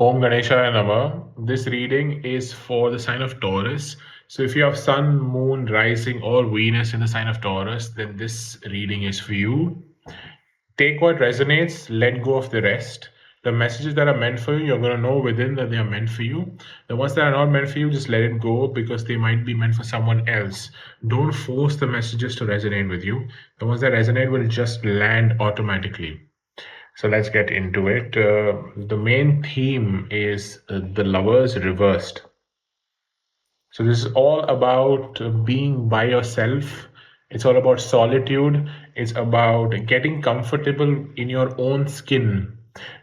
Om Ganeshaya Nama. This reading is for the sign of Taurus. So if you have Sun, Moon, Rising, or Venus in the sign of Taurus, then this reading is for you. Take what resonates, let go of the rest. The messages that are meant for you, you're going to know within that they are meant for you. The ones that are not meant for you, just let it go because they might be meant for someone else. Don't force the messages to resonate with you. The ones that resonate will just land automatically. So let's get into it. The main theme is the lovers reversed. So this is all about being by yourself. It's all about solitude. It's about getting comfortable in your own skin.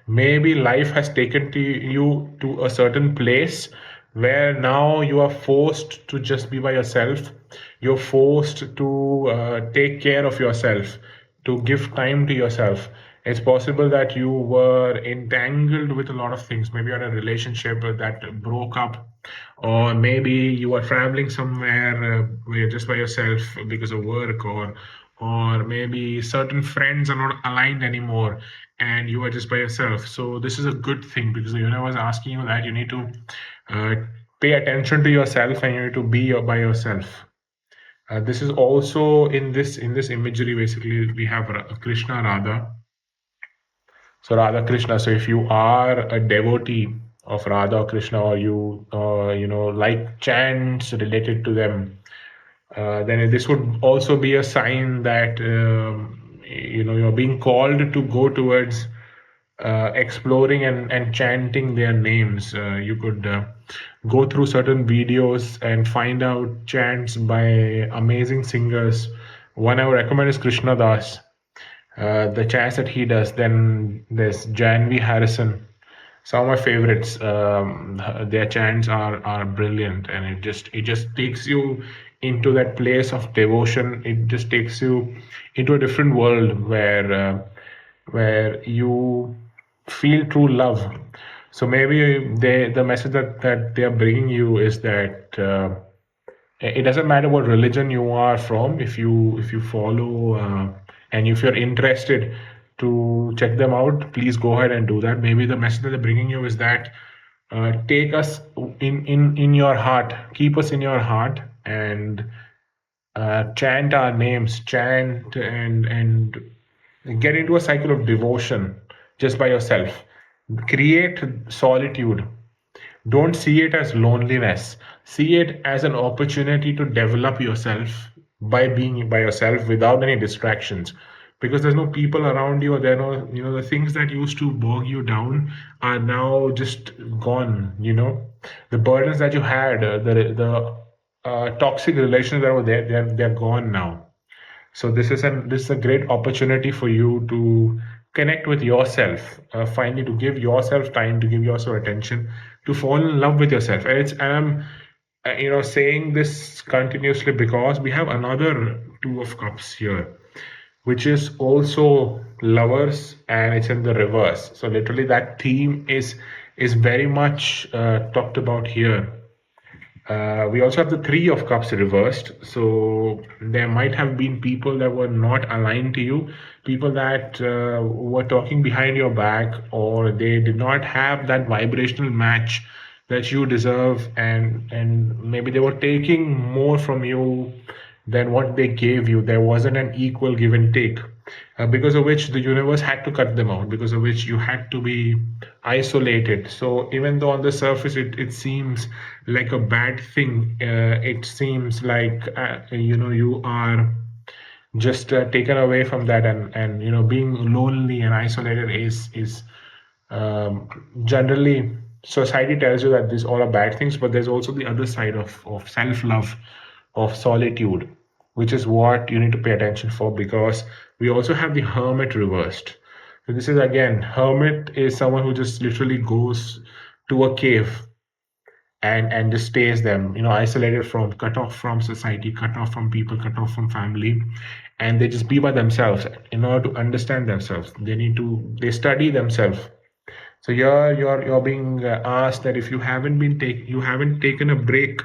Maybe life has taken you to a certain place where now you are forced to just be by yourself. You're forced to take care of yourself, to give time to yourself. It's possible that you were entangled with a lot of things. Maybe you're in a relationship that broke up, or maybe you are traveling somewhere where you're just by yourself because of work, or maybe certain friends are not aligned anymore and you are just by yourself. So this is a good thing because the universe is asking you that you need to uh, pay attention to yourself and you need to be by yourself. This is also in this imagery. Basically, we have Krishna, Radha. So Radha Krishna. So if you are a devotee of Radha or Krishna, or you like chants related to them, then this would also be a sign that you're being called to go towards exploring and chanting their names. You could go through certain videos and find out chants by amazing singers. One I would recommend is Krishna Das, the chants that he does. Then there's Janvi Harrison. Some of my favorites. Their chants are brilliant, and it just takes you into that place of devotion. It just takes you into a different world where you feel true love. So maybe the message that they are bringing you is that it doesn't matter what religion you are from. If you follow and if you're interested to check them out, please go ahead and do that. Maybe the message that they're bringing you is that take us in your heart, keep us in your heart, and chant our names, chant and get into a cycle of devotion just by yourself. Create solitude. Don't see it as loneliness. See it as an opportunity to develop yourself by being by yourself without any distractions. Because there's no people around you, or there are no, the things that used to bog you down are now just gone. The burdens that you had, the toxic relations that were there, they're gone now. So this is a great opportunity for you to connect with yourself, finally to give yourself time, to give yourself attention, to fall in love with yourself. And I'm saying this continuously because we have another Two of Cups here, which is also lovers, and it's in the reverse. So literally that theme is very much talked about here. We also have the Three of Cups reversed. So there might have been people that were not aligned to you, people that were talking behind your back, or they did not have that vibrational match that you deserve, and maybe they were taking more from you than what they gave you. There wasn't an equal give and take, because of which the universe had to cut them out, because of which you had to be isolated. So even though on the surface it seems like a bad thing, it seems like you are just taken away from that, and being lonely and isolated is generally, society tells you that these all are bad things, but there's also the other side of self-love, of solitude, which is what you need to pay attention for, because we also have the Hermit reversed. So this is, again, Hermit is someone who just literally goes to a cave and just stays them, isolated from, cut off from society, cut off from people, cut off from family, and they just be by themselves. In order to understand themselves, they study themselves. So you're being asked that if you haven't taken a break,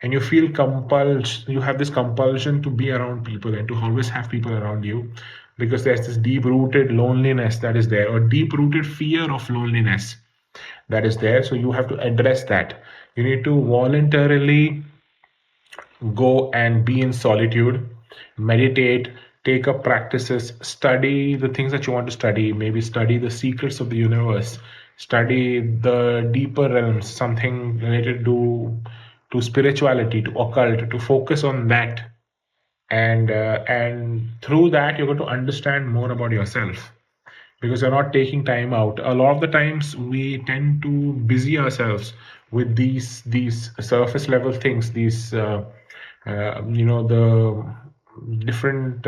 and you feel compelled, you have this compulsion to be around people and to always have people around you, because there's this deep rooted loneliness that is there, or deep rooted fear of loneliness. that is there. So you have to address that. You need to voluntarily go and be in solitude, meditate, take up practices, study the things that you want to study, maybe study the secrets of the universe, study the deeper realms, something related to spirituality, to occult, to focus on that. And through that you're going to understand more about yourself, because you're not taking time out. A lot of the times we tend to busy ourselves with these surface level things, these the different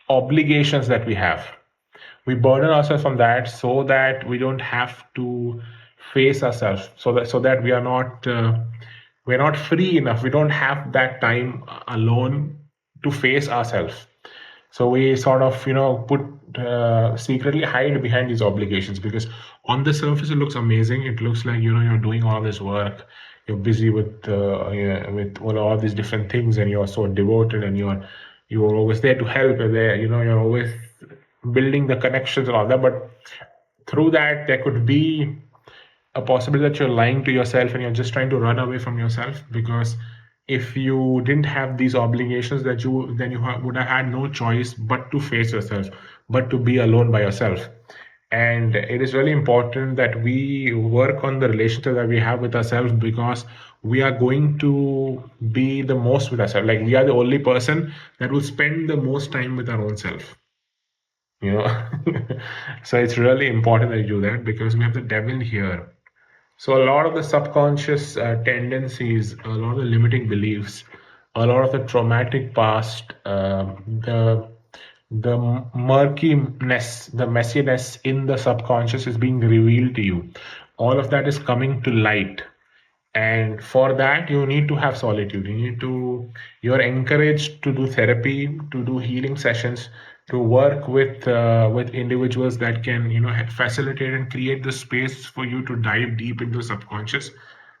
obligations that we have. We burden ourselves from that so that we don't have to face ourselves, so that we're not free enough. We don't have that time alone to face ourselves. So we sort of, put secretly hide behind these obligations, because on the surface it looks amazing. It looks like, you're doing all this work. You're busy with all of these different things, and you're so devoted, and you're always there to help. And there, you're always building the connections and all that. But through that, there could be a possibility that you're lying to yourself and you're just trying to run away from yourself, because if you didn't have these obligations, then you would have had no choice but to face yourself, but to be alone by yourself. And it is really important that we work on the relationship that we have with ourselves, because we are going to be the most with ourselves. Like, we are the only person that will spend the most time with our own self, you know so it's really important that you do that, because we have the devil here. So a lot of the subconscious tendencies, a lot of the limiting beliefs, a lot of the traumatic past, the murkiness, the messiness in the subconscious is being revealed to you. All of that is coming to light, and for that you need to have solitude. You're encouraged to do therapy, to do healing sessions, to work with individuals that can facilitate and create the space for you to dive deep into the subconscious,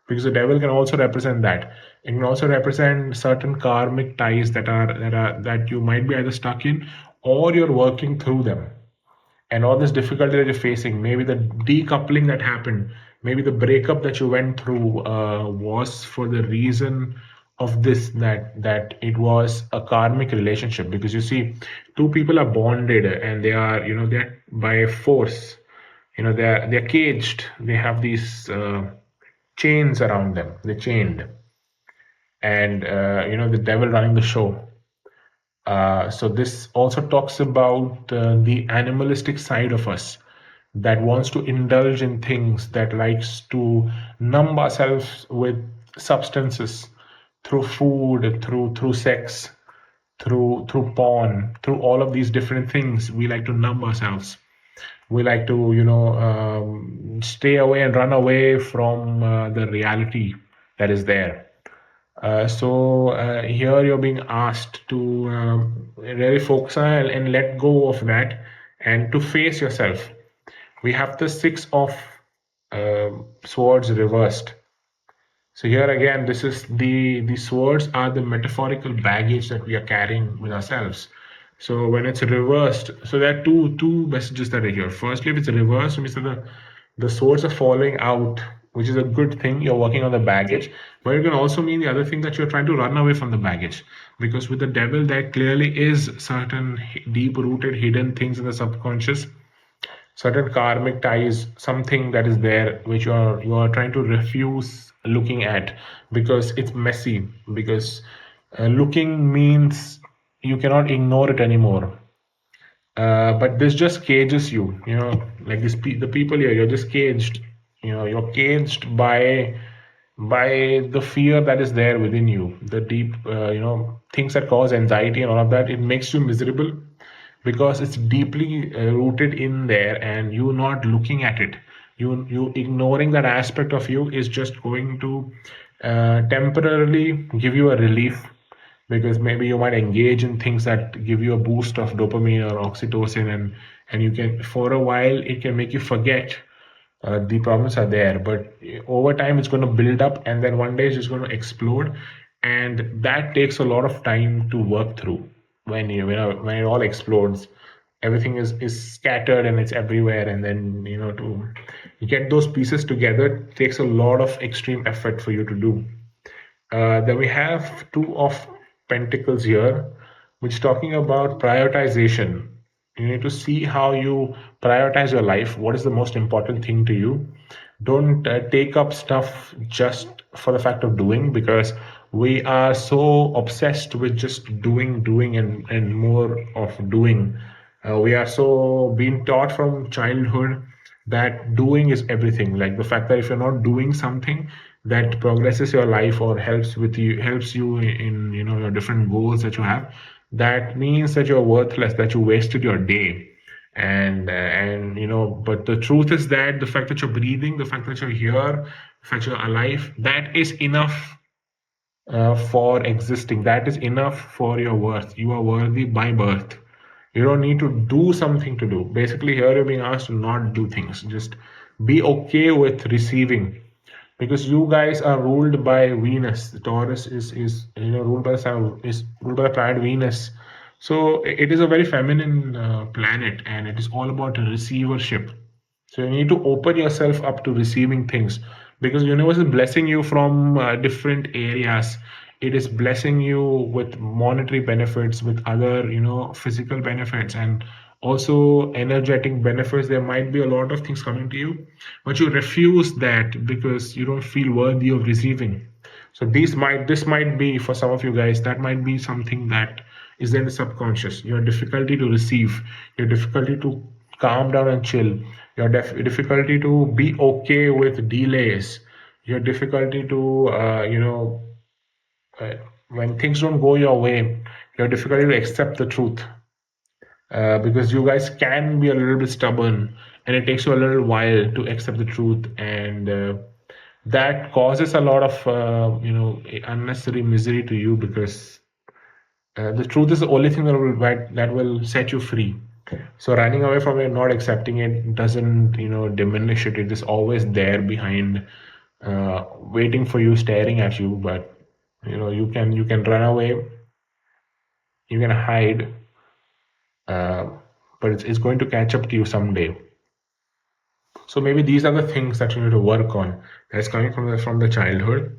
because the devil can also represent that. It can also represent certain karmic ties that you might be either stuck in, or you're working through them. And all this difficulty that you're facing, maybe the decoupling that happened, maybe the breakup that you went through was for the reason of this, that it was a karmic relationship. Because you see, two people are bonded, and they're by force, they're caged. They have these chains around them. They're chained, and the devil running the show. So this also talks about the animalistic side of us that wants to indulge in things, that likes to numb ourselves with substances, through food, through sex, through porn, through all of these different things. We like to numb ourselves. We like to stay away and run away from the reality that is there. So here you're being asked to really focus on and let go of that, and to face yourself. We have the six of swords reversed. So here again, this is the swords are the metaphorical baggage that we are carrying with ourselves. So when it's reversed, so there are two messages that are here. Firstly, if it's reversed, it means that the swords are falling out, which is a good thing. You're working on the baggage, but it can also mean the other thing, that you're trying to run away from the baggage. Because with the devil, there clearly is certain deep-rooted hidden things in the subconscious, certain karmic ties, something that is there which you are trying to refuse looking at, because it's messy. Because looking means you cannot ignore it anymore. But this just cages you, like the people here, you're just caged. You're caged by the fear that is there within you, the deep, things that cause anxiety and all of that. It makes you miserable, because it's deeply rooted in there, and you not looking at it, you ignoring that aspect of you, is just going to temporarily give you a relief. Because maybe you might engage in things that give you a boost of dopamine or oxytocin, and you can, for a while, it can make you forget the problems are there. But over time it's going to build up, and then one day it's just going to explode. And that takes a lot of time to work through. When it all explodes, everything is scattered and it's everywhere, and then to get those pieces together takes a lot of extreme effort for you to do. Then we have two of pentacles here, which is talking about prioritization. You need to see how you prioritize your life. What is the most important thing to you? Don't take up stuff just for the fact of doing, because we are so obsessed with just doing, and more of doing. We are so being taught from childhood that doing is everything. Like the fact that if you're not doing something that progresses your life or helps you in your different goals that you have, that means that you're worthless, that you wasted your day. And but the truth is that the fact that you're breathing, the fact that you're here, the fact you're alive, that is enough for existing. That is enough for your worth. You are worthy by birth. You don't need to do something to do. Basically, here you're being asked to not do things. Just be okay with receiving, because you guys are ruled by Venus. The Taurus is ruled by the sun, is ruled by the planet Venus. So it is a very feminine planet, and it is all about receivership. So you need to open yourself up to receiving things, because the universe is blessing you from different areas. It is blessing you with monetary benefits, with other physical benefits, and also energetic benefits. There might be a lot of things coming to you, but you refuse that because you don't feel worthy of receiving. So this might be for some of you guys, that might be something that is in the subconscious. Your difficulty to receive, your difficulty to calm down and chill, your difficulty to be okay with delays, your difficulty to uh, when things don't go your way, your difficulty to accept the truth. Because you guys can be a little bit stubborn, and it takes you a little while to accept the truth, and that causes a lot of unnecessary misery to you, because the truth is the only thing that will set you free. So running away from it, not accepting it, doesn't diminish it. It is always there behind, waiting for you, staring at you. But you can run away, you can hide, uh, but it's going to catch up to you someday. So maybe these are the things that you need to work on. That's coming from the childhood.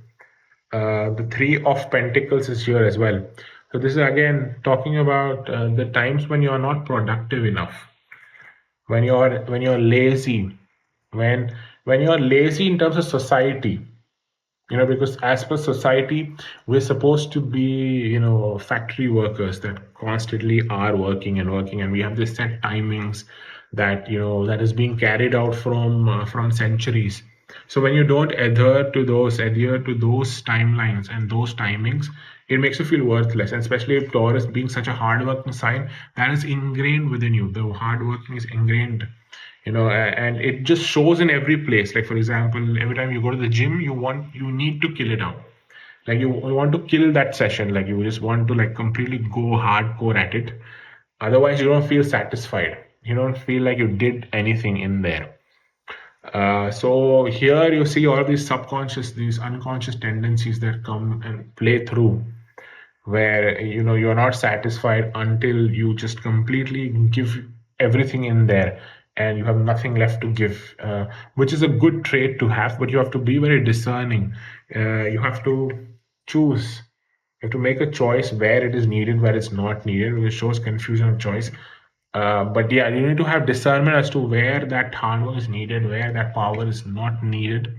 The Three of Pentacles is here as well. So this is again talking about the times when you are not productive enough, when you're lazy, when you're lazy in terms of society. Because as per society, we're supposed to be factory workers that constantly are working and working, and we have this set timings that is being carried out from centuries. So when you don't adhere to those timelines and those timings, it makes you feel worthless. And especially if Taurus being such a hardworking sign, that is ingrained within you. The hard working is ingrained, and it just shows in every place. Like for example, every time you go to the gym, you need to kill it out. Like you want to kill that session. Like you just want to like completely go hardcore at it. Otherwise, you don't feel satisfied. You don't feel like you did anything in there. So here you see all these subconscious, these unconscious tendencies that come and play through, where you're not satisfied until you just completely give everything in there, and you have nothing left to give, which is a good trait to have, but you have to be very discerning. You have to choose. You have to make a choice where it is needed, where it's not needed, which shows confusion of choice. But yeah, you need to have discernment as to where that hard work is needed, where that power is not needed.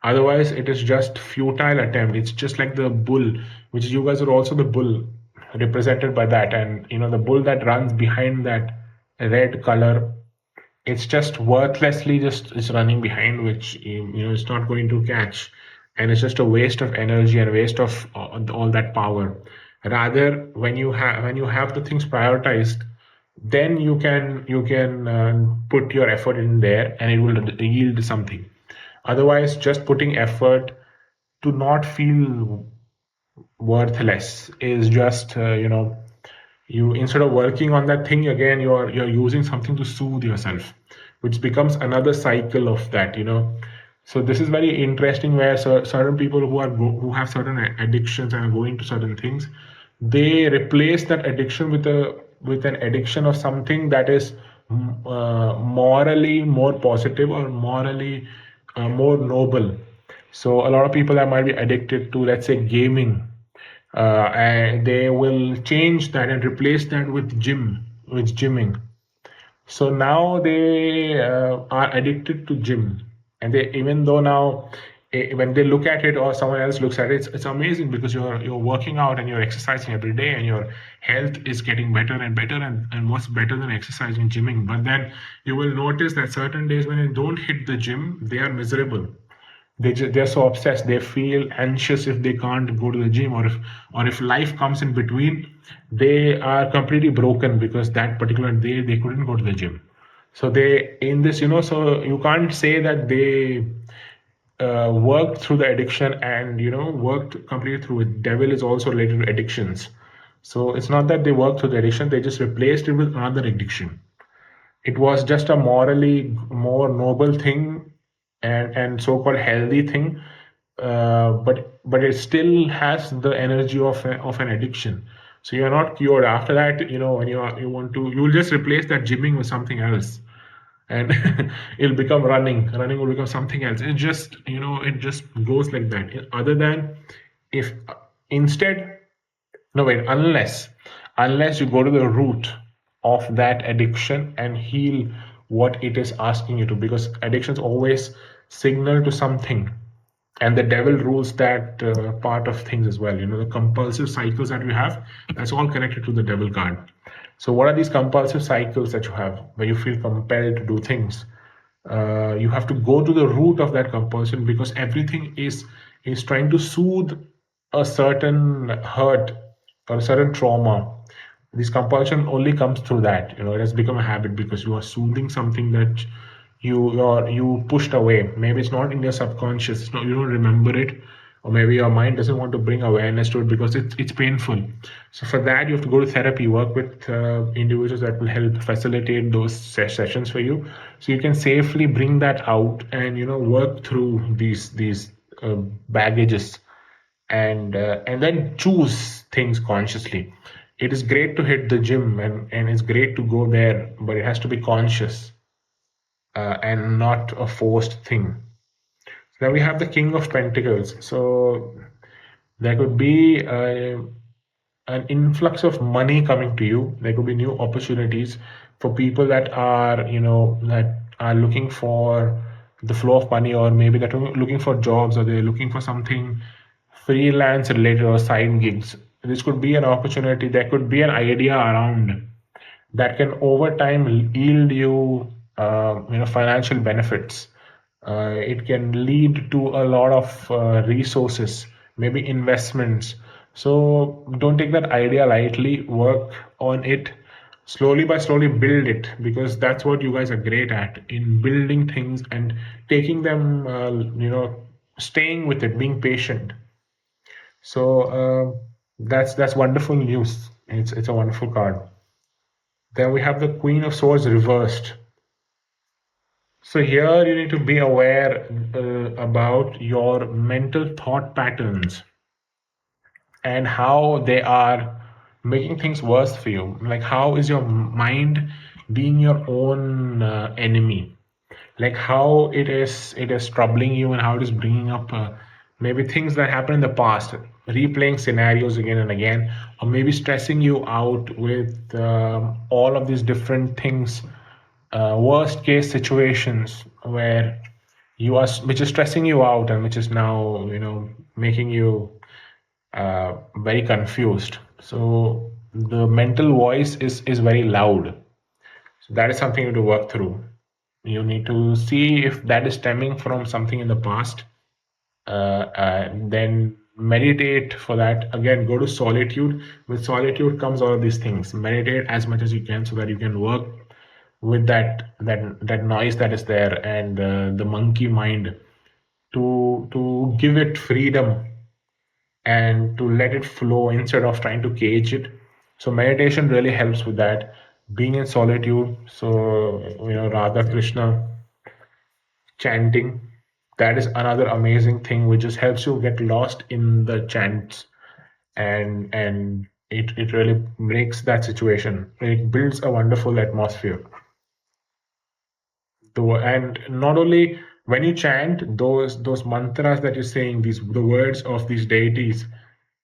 Otherwise, it is just futile attempt. It's just like the bull, which you guys are also the bull represented by that. And the bull that runs behind that red color, it's just worthlessly just is running behind, which it's not going to catch. And it's just a waste of energy and waste of all that power. Rather, when you have the things prioritized, then you can put your effort in there, and it will yield something. Otherwise, just putting effort to not feel worthless is just you, instead of working on that thing again, you're using something to soothe yourself, which becomes another cycle of that. So this is very interesting, where certain people who have certain addictions and are going to certain things, they replace that addiction with a with an addiction of something that is morally more positive or morally more noble. So a lot of people that might be addicted to, let's say, gaming, and they will change that and replace that with gymming. So now they are addicted to gym, and they, even though now when they look at it or someone else looks at it, it's amazing because you're working out and you're exercising every day and your health is getting better and better, and what's better than exercising, gymming? But then you will notice that certain days when you don't hit the gym, they are miserable. They're so obsessed, they feel anxious if they can't go to the gym, or if life comes in between, they are completely broken because that particular day they couldn't go to the gym. So they in this, so you can't say that they worked through the addiction and worked completely through it. Devil is also related to addictions. So it's not that they worked through the addiction, they just replaced it with another addiction. It was just a morally more noble thing and so-called healthy thing, but it still has the energy of an addiction. So you're not cured. After that, when you'll just replace that gymming with something else, and it'll become running will become something else. It just goes like that. Other than, if instead, no, wait, unless you go to the root of that addiction and heal what it is asking you to, because addictions always signal to something, and the devil rules that part of things as well. The compulsive cycles that we have, that's all connected to the devil card. So what are these compulsive cycles that you have where you feel compelled to do things? You have to go to the root of that compulsion, because everything is trying to soothe a certain hurt or a certain trauma. This compulsion only comes through that. It has become a habit because you are soothing something that you pushed away. Maybe it's not in your subconscious. It's not, you don't remember it, or maybe your mind doesn't want to bring awareness to it because it's painful. So for that, you have to go to therapy, work with individuals that will help facilitate those sessions for you, so you can safely bring that out and work through these baggages, and then choose things consciously. It is great to hit the gym, and it's great to go there, but it has to be conscious and not a forced thing. Then we have the King of Pentacles. So there could be an influx of money coming to you. There could be new opportunities for people that are looking for the flow of money, or maybe that are looking for jobs, or they're looking for something freelance related or side gigs. This could be an opportunity. There could be an idea around that can over time yield you financial benefits. It can lead to a lot of resources, maybe investments. So don't take that idea lightly. Work on it slowly by slowly. Build it, because that's what you guys are great at, in building things and taking them. Staying with it, being patient. So that's wonderful news. It's a wonderful card. Then we have the Queen of Swords reversed. So here you need to be aware about your mental thought patterns and how they are making things worse for you. Like, how is your mind being your own enemy? Like, how it is troubling you, and how it is bringing up maybe things that happened in the past, replaying scenarios again and again, or maybe stressing you out with all of these different things, worst case situations where which is stressing you out, and which is now making you very confused. So the mental voice is very loud. So that is something you have to work through. You need to see if that is stemming from something in the past. Then meditate for that. Again, go to solitude. With solitude comes all of these things. Meditate as much as you can so that you can work with that noise that is there, and the monkey mind, to give it freedom and to let it flow instead of trying to cage it. So meditation really helps with that. Being in solitude. So Radha Krishna chanting, that is another amazing thing which just helps you get lost in the chants, and it really makes that situation. It builds a wonderful atmosphere. And not only when you chant those mantras that you're saying, these the words of these deities,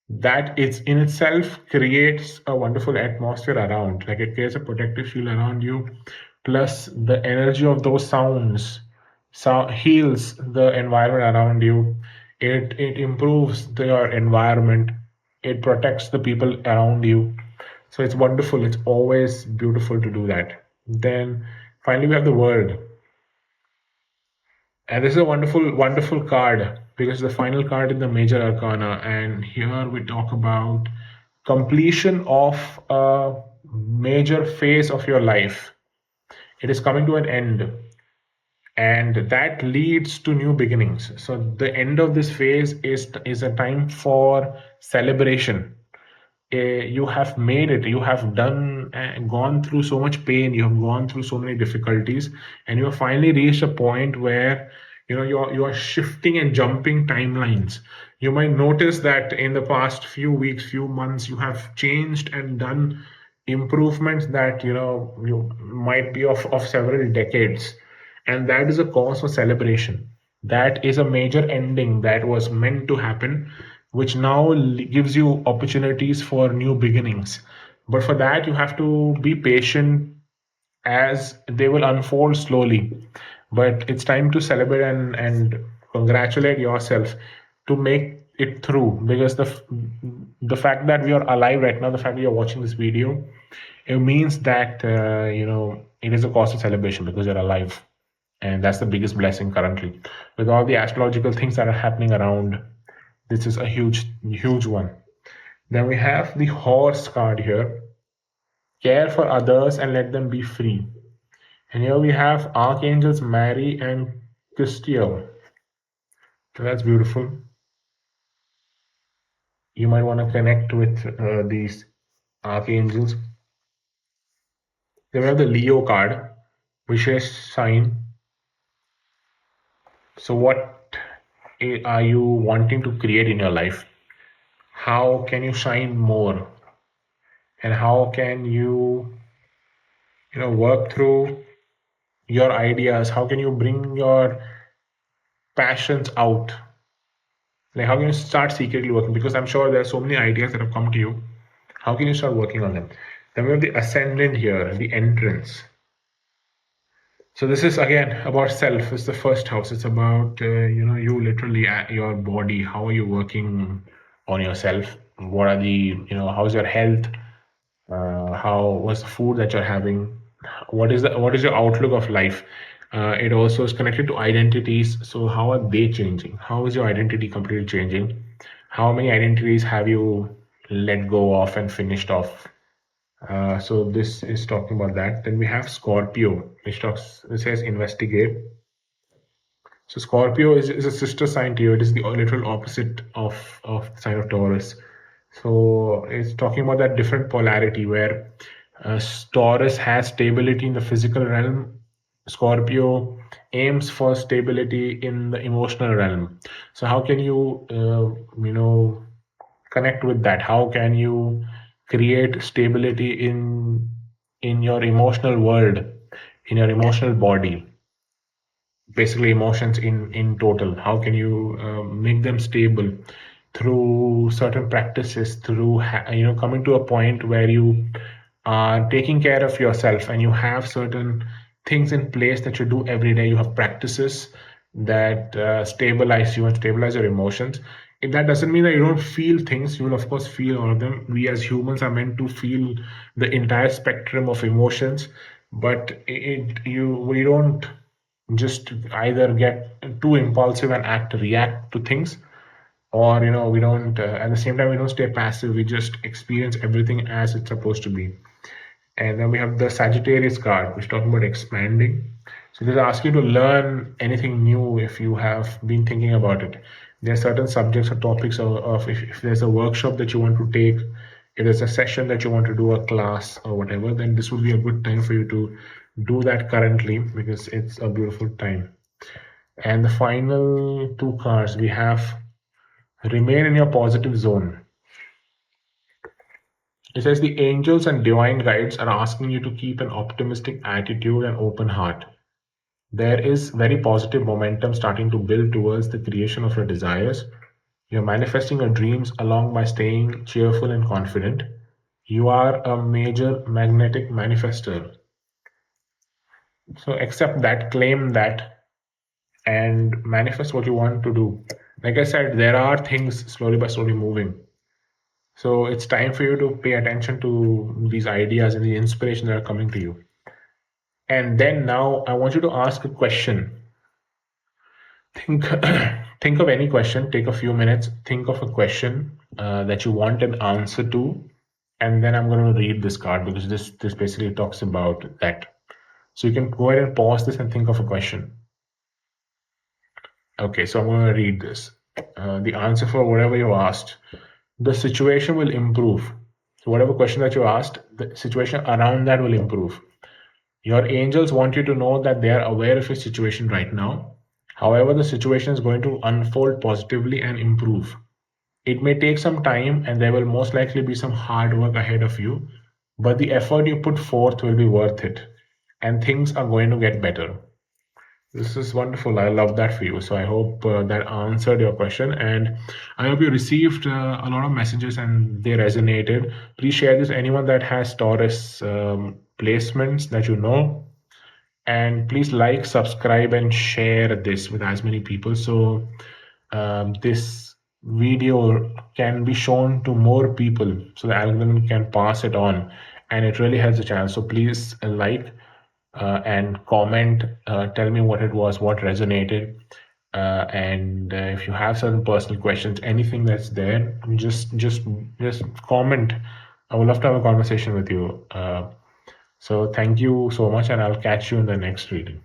that it's in itself creates a wonderful atmosphere around. Like it creates a protective shield around you. Plus the energy of those sounds heals the environment around you. It improves your environment. It protects the people around you. So it's wonderful. It's always beautiful to do that. Then finally we have the word. And this is a wonderful, wonderful card because the final card in the major arcana. And here we talk about completion of a major phase of your life. It is coming to an end, and that leads to new beginnings. So the end of this phase is a time for celebration. You have made it, you have done gone through so much pain, you have gone through so many difficulties, and you have finally reached a point where you are shifting and jumping timelines. You might notice that in the past few weeks, few months, you have changed and done improvements that you might be of several decades, and that is a cause for celebration. That is a major ending that was meant to happen, which now gives you opportunities for new beginnings. But for that, you have to be patient as they will unfold slowly. But it's time to celebrate and congratulate yourself to make it through, because the fact that we are alive right now, the fact that you're watching this video, it means that it is a cause of celebration because you're alive, and that's the biggest blessing currently. With all the astrological things that are happening around, this is a huge one. Then we have the horse card here. Care for others and let them be free. And here we have archangels Mary and Christiel. So that's beautiful. You might want to connect with these archangels. Then we have the Leo card, which is sign. So what are you wanting to create in your life? How can you shine more? And how can you work through your ideas? How can you bring your passions out? Like, how can you start secretly working? Because I'm sure there are so many ideas that have come to you. How can you start working on them? Then we have the ascendant here, the entrance. So this is again about self. It's the first house. It's about you literally at your body. How are you working on yourself? What are how's your health? What's the food that you're having? What is your outlook of life? It also is connected to identities. So how are they changing? How is your identity completely changing? How many identities have you let go of and finished off? So this is talking about that. Then we have Scorpio, which says investigate. So Scorpio is a sister sign to you. It is the literal opposite of the sign of Taurus. So it's talking about that different polarity where Taurus has stability in the physical realm. Scorpio aims for stability in the emotional realm. So how can you connect with that? How can you create stability in your emotional world, in your emotional body? Basically emotions in total, how can you make them stable through certain practices, through coming to a point where you are taking care of yourself and you have certain things in place that you do every day. You have practices that stabilize you and stabilize your emotions. If that doesn't mean that you don't feel things, you will of course feel all of them. We as humans are meant to feel the entire spectrum of emotions, but we don't just either get too impulsive and react to things, or we don't at the same time we don't stay passive. We just experience everything as it's supposed to be. And then we have the Sagittarius card, which is talking about expanding. So this asks you to learn anything new if you have been thinking about it. There are certain subjects or topics of if there's a workshop that you want to take, if there's a session that you want to do, a class or whatever, then this would be a good time for you to do that currently, because it's a beautiful time. And the final two cards we have, remain in your positive zone. It says the angels and divine guides are asking you to keep an optimistic attitude and open heart. There is very positive momentum starting to build towards the creation of your desires. You're manifesting your dreams along by staying cheerful and confident. You are a major magnetic manifester. So accept that, claim that, and manifest what you want to do. Like I said, there are things slowly by slowly moving. So it's time for you to pay attention to these ideas and the inspiration that are coming to you. And then now I want you to ask a question. Think think of any question. Take a few minutes. Think of a question that you want an answer to, and then I'm going to read this card because this basically talks about that. So you can go ahead and pause this and think of a question. Okay, so I'm going to read this. The answer for whatever you asked, the situation will improve. So whatever question that you asked, the situation around that will improve. Your angels want you to know that they are aware of your situation right now. However, the situation is going to unfold positively and improve. It may take some time and there will most likely be some hard work ahead of you, but the effort you put forth will be worth it and things are going to get better. This is wonderful. I love that for you. So I hope that answered your question, and I hope you received a lot of messages and they resonated. Please share this to anyone that has Taurus placements that you know, and please like, subscribe, and share this with as many people so this video can be shown to more people, so the algorithm can pass it on, and it really helps the channel. So please like and comment, tell me what it was, what resonated, and if you have certain personal questions, anything that's there, just comment. I would love to have a conversation with you. So thank you so much, and I'll catch you in the next reading.